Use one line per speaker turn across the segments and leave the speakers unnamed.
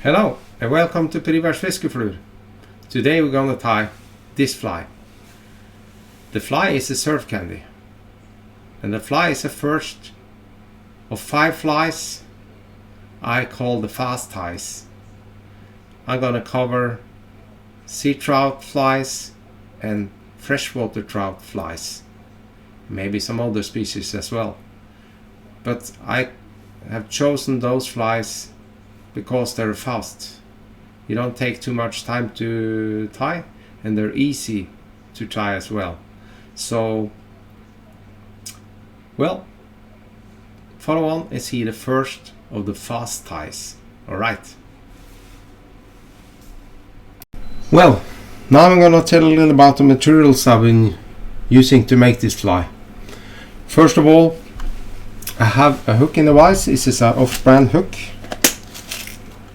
Hello and welcome to Perivers Fiskeflur. Today we're gonna tie this fly. The fly is a Surfcandy, and the fly is the first of 5 flies I call the fast ties. I'm gonna cover sea trout flies and freshwater trout flies, maybe some other species as well, but I have chosen those flies because they're fast. You don't take too much time to tie, and they're easy to tie as well. So, well, follow on and see the first of the fast ties. Alright. Well, now I'm gonna tell a little about the materials I've been using to make this fly. First of all, I have a hook in the vise. This is an off-brand hook.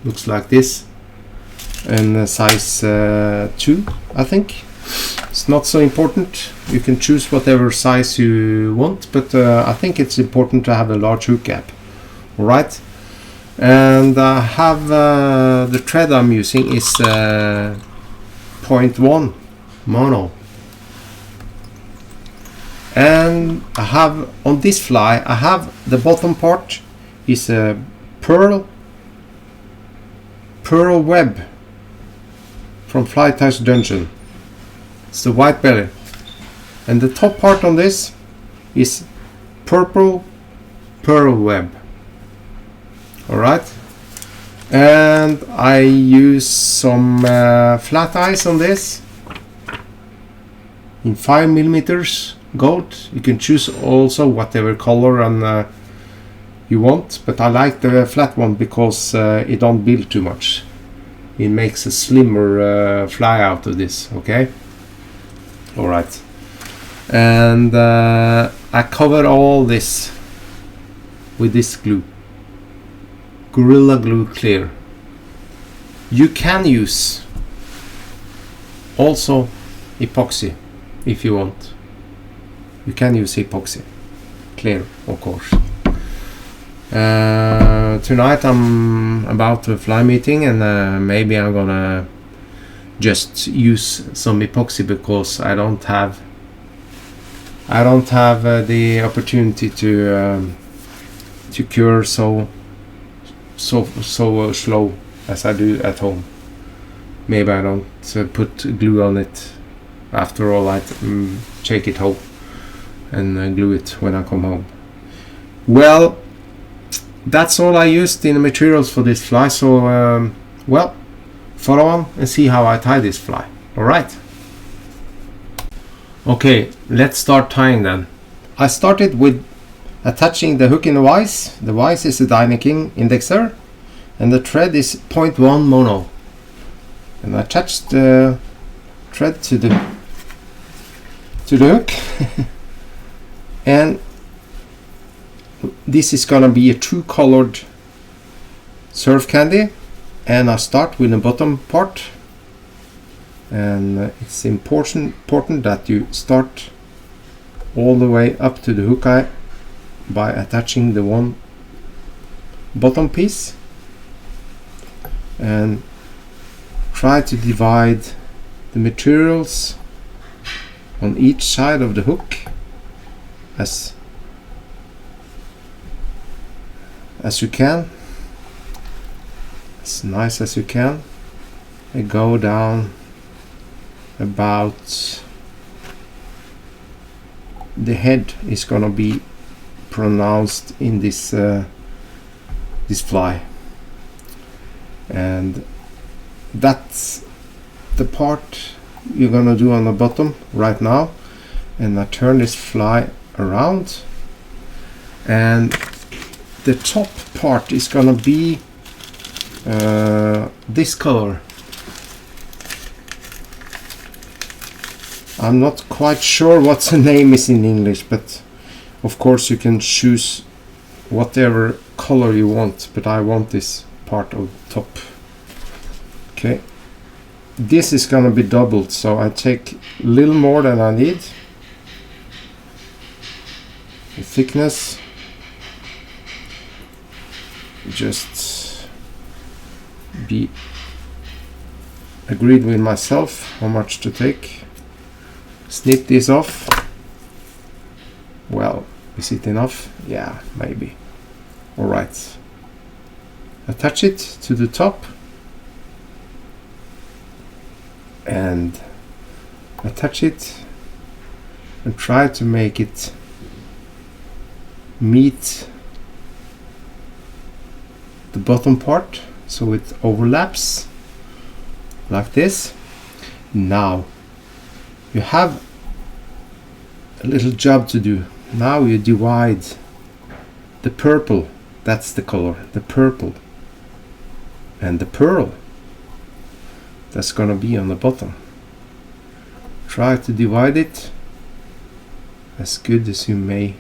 Looks like this, and size 2, I think. It's not so important. You can choose whatever size you want, but I think it's important to have a large hook gap. Alright, and I have the thread I'm using is 0.1 mono, and I have on this fly, I have the bottom part is a pearl web from Fly Ties Dungeon. It's the white belly, and the top part on this is purple pearl web. Alright, and I use some flat eyes on this in 5mm gold. You can choose also whatever color and you want, but I like the flat one because it don't build too much. It makes a slimmer fly out of this. Okay, alright, and I cover all this with this glue, Gorilla Glue Clear. You can use also epoxy if you want. You can use epoxy clear, of course. Tonight I'm about to fly meeting, and maybe I'm gonna just use some epoxy because I don't have the opportunity to cure so slow as I do at home. Maybe I don't put glue on it. After all, I take it home and glue it when I come home. Well, that's all I used in the materials for this fly, so well, follow on and see how I tie this fly. Alright. Okay, let's start tying then. I started with attaching the hook in the vise. The vise is a Dynaking indexer, and the thread is 0.1 mono. And I attached the thread to the hook and this is gonna be a 2-colored Surfcandy, and I start with the bottom part, and it's important that you start all the way up to the hook eye by attaching the one bottom piece, and try to divide the materials on each side of the hook as you can, as nice as you can, and go down about the head is gonna be pronounced in this this fly, and that's the part you're gonna do on the bottom right now. And I turn this fly around, and the top part is gonna be this color. I'm not quite sure what the name is in English, but of course you can choose whatever color you want, but I want this part of the top. Okay, this is gonna be doubled, so I take a little more than I need. The thickness, just be agreed with myself how much to take. Snip this off. Well, is it enough? Yeah, maybe. Alright. Attach it to the top and attach it and try to make it meet the bottom part so it overlaps like this. Now you have a little job to do. Now you divide the purple, that's the color, the purple, and the pearl that's gonna be on the bottom. Try to divide it as good as you may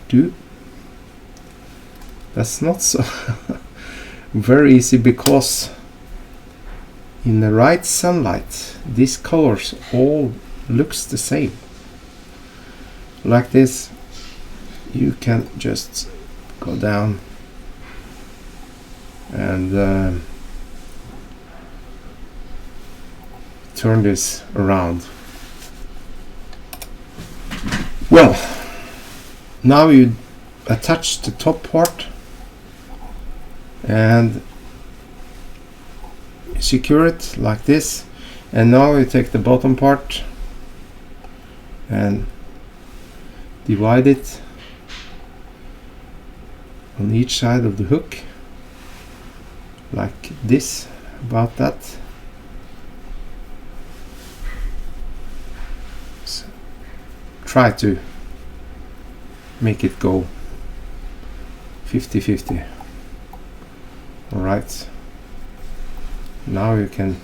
do. That's not so very easy, because in the right sunlight these colors all looks the same. Like this, you can just go down and turn this around. Well, now you attach the top part and secure it like this, and now you take the bottom part and divide it on each side of the hook like this, about that. So try to make it go 50-50. Alright, now you can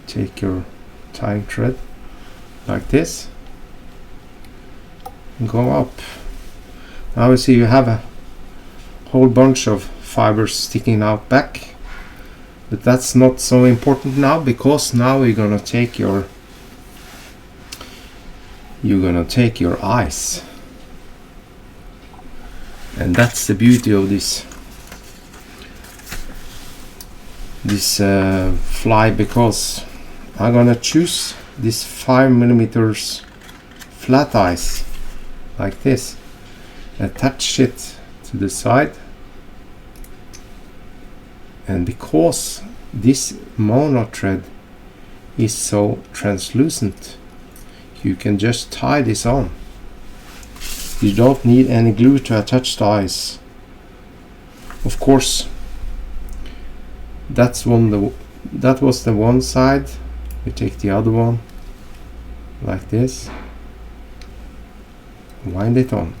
take your tying thread like this and go up. Now you see you have a whole bunch of fibers sticking out back, but that's not so important now, because now you're gonna take your eyes, and that's the beauty of this fly, because I'm gonna choose this 5mm flat eyes like this, attach it to the side, and because this mono thread is so translucent, you can just tie this on. You don't need any glue to attach the eyes. Of course, that was the one side. We take the other one like this, wind it on.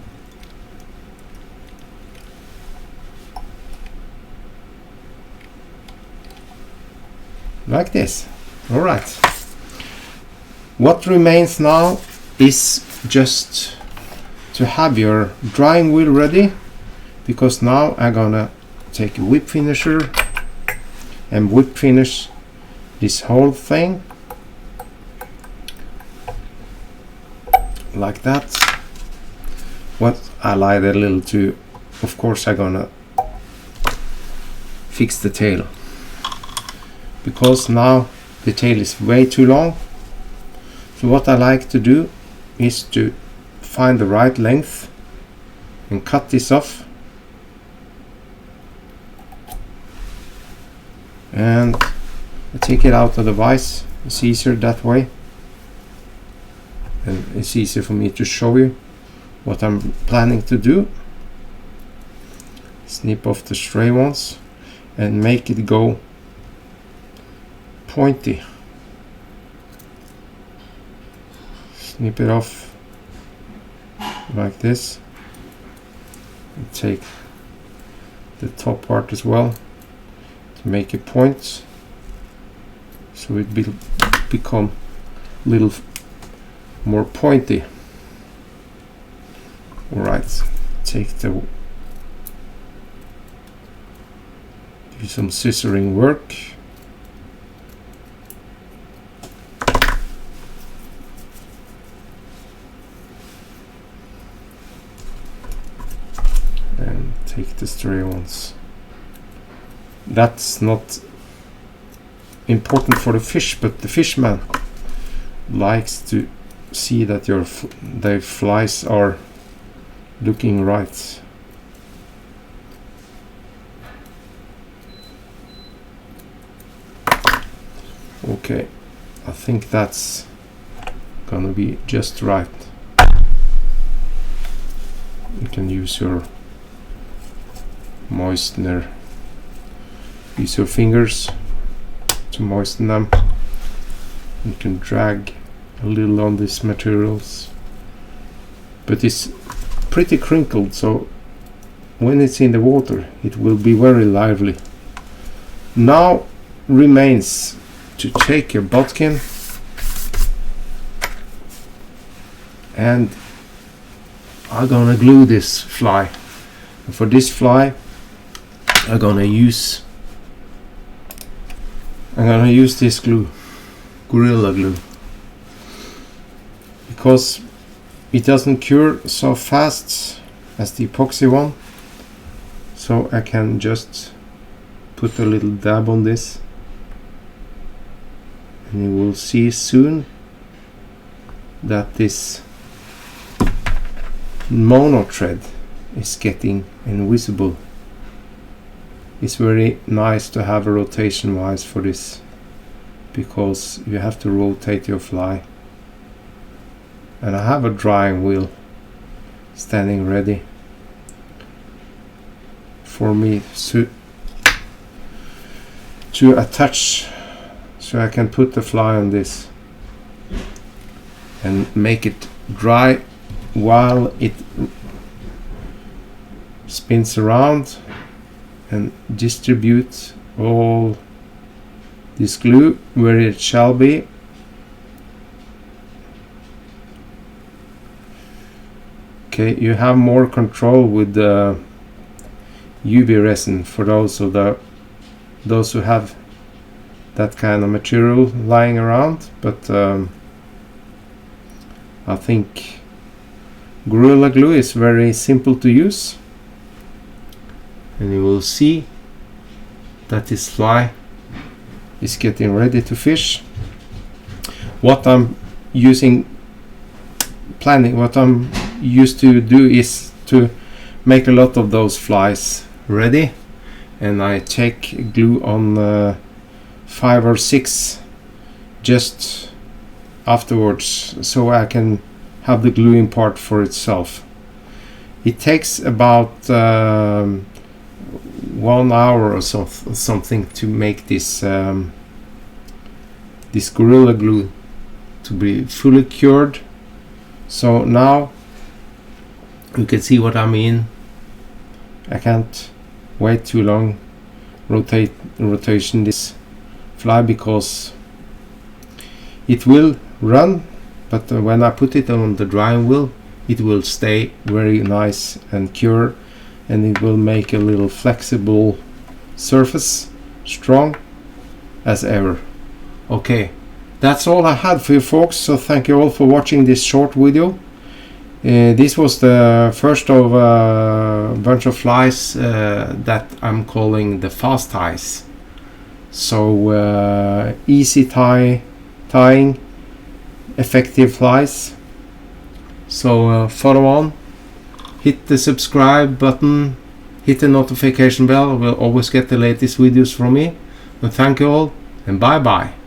Like this. Alright. What remains now is just to have your drying wheel ready, because now I'm gonna take a whip finisher and whip finish this whole thing like that. What I lied a little to, of course I'm gonna fix the tail, because now the tail is way too long. So what I like to do is to find the right length and cut this off, and I take it out of the vise. It's easier that way, and it's easier for me to show you what I'm planning to do. Snip off the stray ones and make it go pointy. Snip it off like this, and take the top part as well to make a point, so it will become a little more pointy. Alright, take the do some scissoring work. And take the stray ones that's not important for the fish, but the fishman likes to see that the flies are looking right. Okay, I think that's gonna be just right. You can use your moistener, use your fingers to moisten them. You can drag a little on these materials, but it's pretty crinkled, so when it's in the water it will be very lively. Now remains to take your bodkin and I'm gonna glue this fly. And for this fly I'm gonna use this glue, Gorilla Glue, because it doesn't cure so fast as the epoxy one. So I can just put a little dab on this, and you will see soon that this mono thread is getting invisible. It's very nice to have a rotation wise for this, because you have to rotate your fly. And I have a drying wheel standing ready for me to attach, so I can put the fly on this and make it dry while it spins around and distribute all this glue where it shall be. Okay, you have more control with the UV resin for those who have that kind of material lying around, but I think Gorilla Glue is very simple to use, and you will see that this fly is getting ready to fish. What I'm used to do is to make a lot of those flies ready, and I take glue on 5 or 6 just afterwards, so I can have the gluing part for itself. It takes about 1 hour or something to make this this Gorilla Glue to be fully cured. So now you can see what I mean. I can't wait too long rotation this fly, because it will run, but when I put it on the drying wheel it will stay very nice and cured, and it will make a little flexible surface, strong as ever. Okay, that's all I had for you folks, so thank you all for watching this short video. This was the first of a bunch of flies that I'm calling the fast ties. So easy tying, effective flies. So follow on, hit the subscribe button, hit the notification bell. We'll always get the latest videos from me. And thank you all, and bye bye.